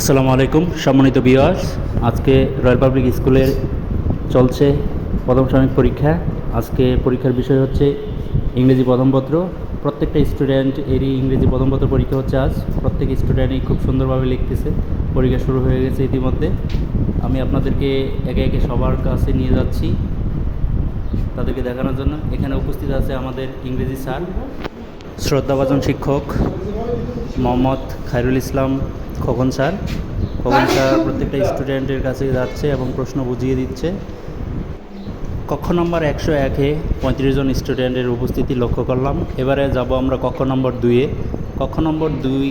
আসসালামু আলাইকুম সম্মানিত ভিউয়ার্স। আজকে রয়্যাল পাবলিক স্কুলের চলছে প্রথম সাময়িক পরীক্ষা। আজকে পরীক্ষার বিষয় হচ্ছে ইংরেজি প্রথমপত্র। প্রত্যেকটা স্টুডেন্ট এরই ইংরেজি প্রথমপত্র পরীক্ষা হচ্ছে আজ। প্রত্যেক স্টুডেন্টই খুব সুন্দরভাবে লিখতেছে। পরীক্ষা শুরু হয়ে গেছে ইতিমধ্যে। আমি আপনাদেরকে একে একে সবার কাছে নিয়ে যাচ্ছি তাদেরকে দেখানোর জন্য। এখানে উপস্থিত আছে আমাদের ইংরেজি স্যার, শ্রদ্ধাভাজন শিক্ষক মোহাম্মদ খায়রুল ইসলাম খোকন স্যার। খোকন স্যার প্রত্যেকটা স্টুডেন্টের কাছে যাচ্ছে এবং প্রশ্ন বুঝিয়ে দিচ্ছে। কক্ষ নম্বর 101-এ 35 জন স্টুডেন্টের উপস্থিতি লক্ষ্য করলাম। এবারে যাব আমরা কক্ষ নম্বর 2-এ। কক্ষ নম্বর 2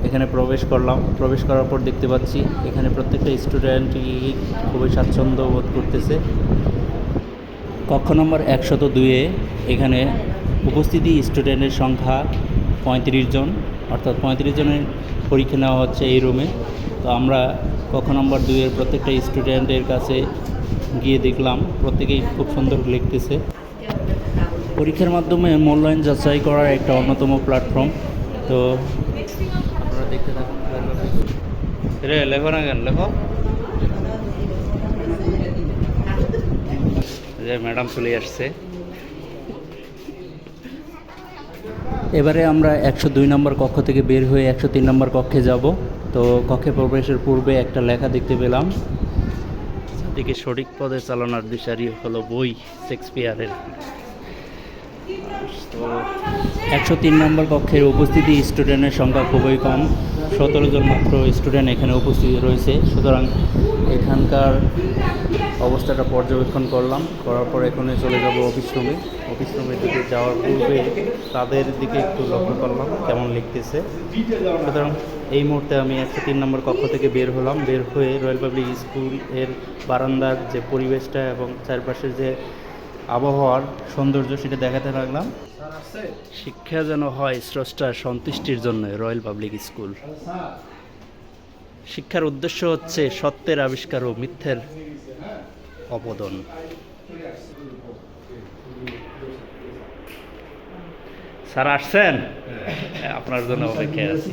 এখানে প্রবেশ করলাম। প্রবেশ করার পর দেখতে পাচ্ছি এখানে প্রত্যেকটা স্টুডেন্টই খুবই স্বাচ্ছন্দ্য বোধ করতেছে। কক্ষ নম্বর 102-এ এখানে উপস্থিতি স্টুডেন্টের সংখ্যা 35 জন, অর্থাৎ 35 জনের পরীক্ষা নেওয়া হচ্ছে এই রুমে। তো আমরা কক্ষ নম্বর 2-এর প্রত্যেকটা স্টুডেন্টের কাছে গিয়ে দেখলাম প্রত্যেকেই খুব সুন্দর লিখতেছে। পরীক্ষার মাধ্যমে মূল্যায়ন যাচাই করার একটা অন্যতম প্ল্যাটফর্ম। তো আপনারা দেখতে থাকুন। রে লেখো না কেন, লেখো। যে ম্যাডাম চলে আসছে। এবারে আমরা 102 নম্বর কক্ষ থেকে বের হয়ে 103 নম্বর কক্ষে যাব। তো কক্ষে প্রবেশের পূর্বে একটা লেখা দেখতে পেলাম, জাতিকে সঠিক পথে চালানোর দিশারি হলো বই শেক্সপিয়ারের। তো 103 নম্বর কক্ষের উপস্থিতি স্টুডেন্টের সংখ্যা খুবই কম, 17 জন মাত্র স্টুডেন্ট এখানে উপস্থিত রয়েছে। সুতরাং এখানকার অবস্থাটা পর্যবেক্ষণ করলাম, করার পর এখানে চলে যাব অফিস রুমে। অফিস রুমের দিকে যাওয়ার পূর্বে তাদের দিকে একটু লক্ষ্য করলাম কেমন লিখতেছে। সুতরাং এই মুহূর্তে আমি 103 নম্বর কক্ষ থেকে বের হলাম। বের হয়ে রয়্যাল পাবলিক স্কুল এর বারান্দার যে পরিবেশটা এবং চারপাশের যে আবহাওয়ার সৌন্দর্য সেটা দেখাতে লাগলাম। শিক্ষা যেন হয় স্রষ্টার সন্তুষ্টির জন্য রয়্যাল পাবলিক স্কুল। শিক্ষার উদ্দেশ্য হচ্ছে সত্যের আবিষ্কার ও মিথ্যের অপদন। স্যার আসছেন? আপনার জন্য অপেক্ষায় আছি।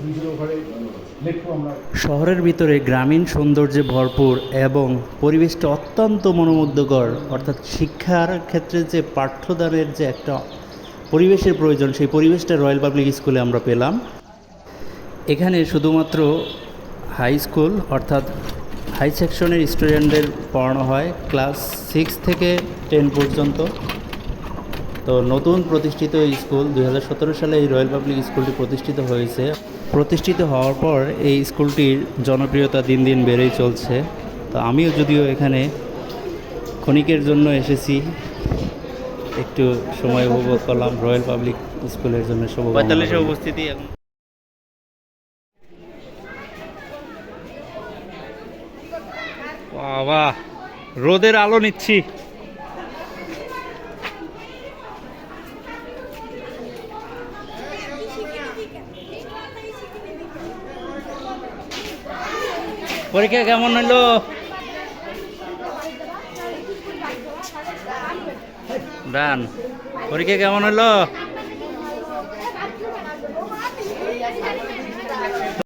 শহরের ভিতরে গ্রামীণ সৌন্দর্যে ভরপুর এবং পরিবেশটা অত্যন্ত মনোমুগ্ধকর। অর্থাৎ শিক্ষার ক্ষেত্রে যে পাঠ্যদানের যে একটা পরিবেশের প্রয়োজন, সেই পরিবেশটা রয়্যাল পাবলিক স্কুলে আমরা পেলাম। এখানে শুধুমাত্র হাই স্কুল অর্থাৎ হাই সেকশনের স্টুডেন্টদের পড়ানো হয়, ক্লাস 6 থেকে 10 পর্যন্ত। তো নতুন প্রতিষ্ঠিত স্কুল 2017 সালে এই রয়্যাল পাবলিক স্কুলটি প্রতিষ্ঠিত হয়েছে। প্রতিষ্ঠিত হওয়ার পর এই স্কুলটির জনপ্রিয়তা দিন দিন বেড়েই চলছে। তো আমিও যদিও এখানে ক্ষণিকের জন্য এসেছি, একটু সময় উপভোগ করলাম রয়্যাল পাবলিক স্কুলের জন্য। 45-এ উপস্থিতি। বাবা, রোদের আলো নিচ্ছি। পরীক্ষা কেমন হলো? ডান। পরীক্ষা কেমন হলো?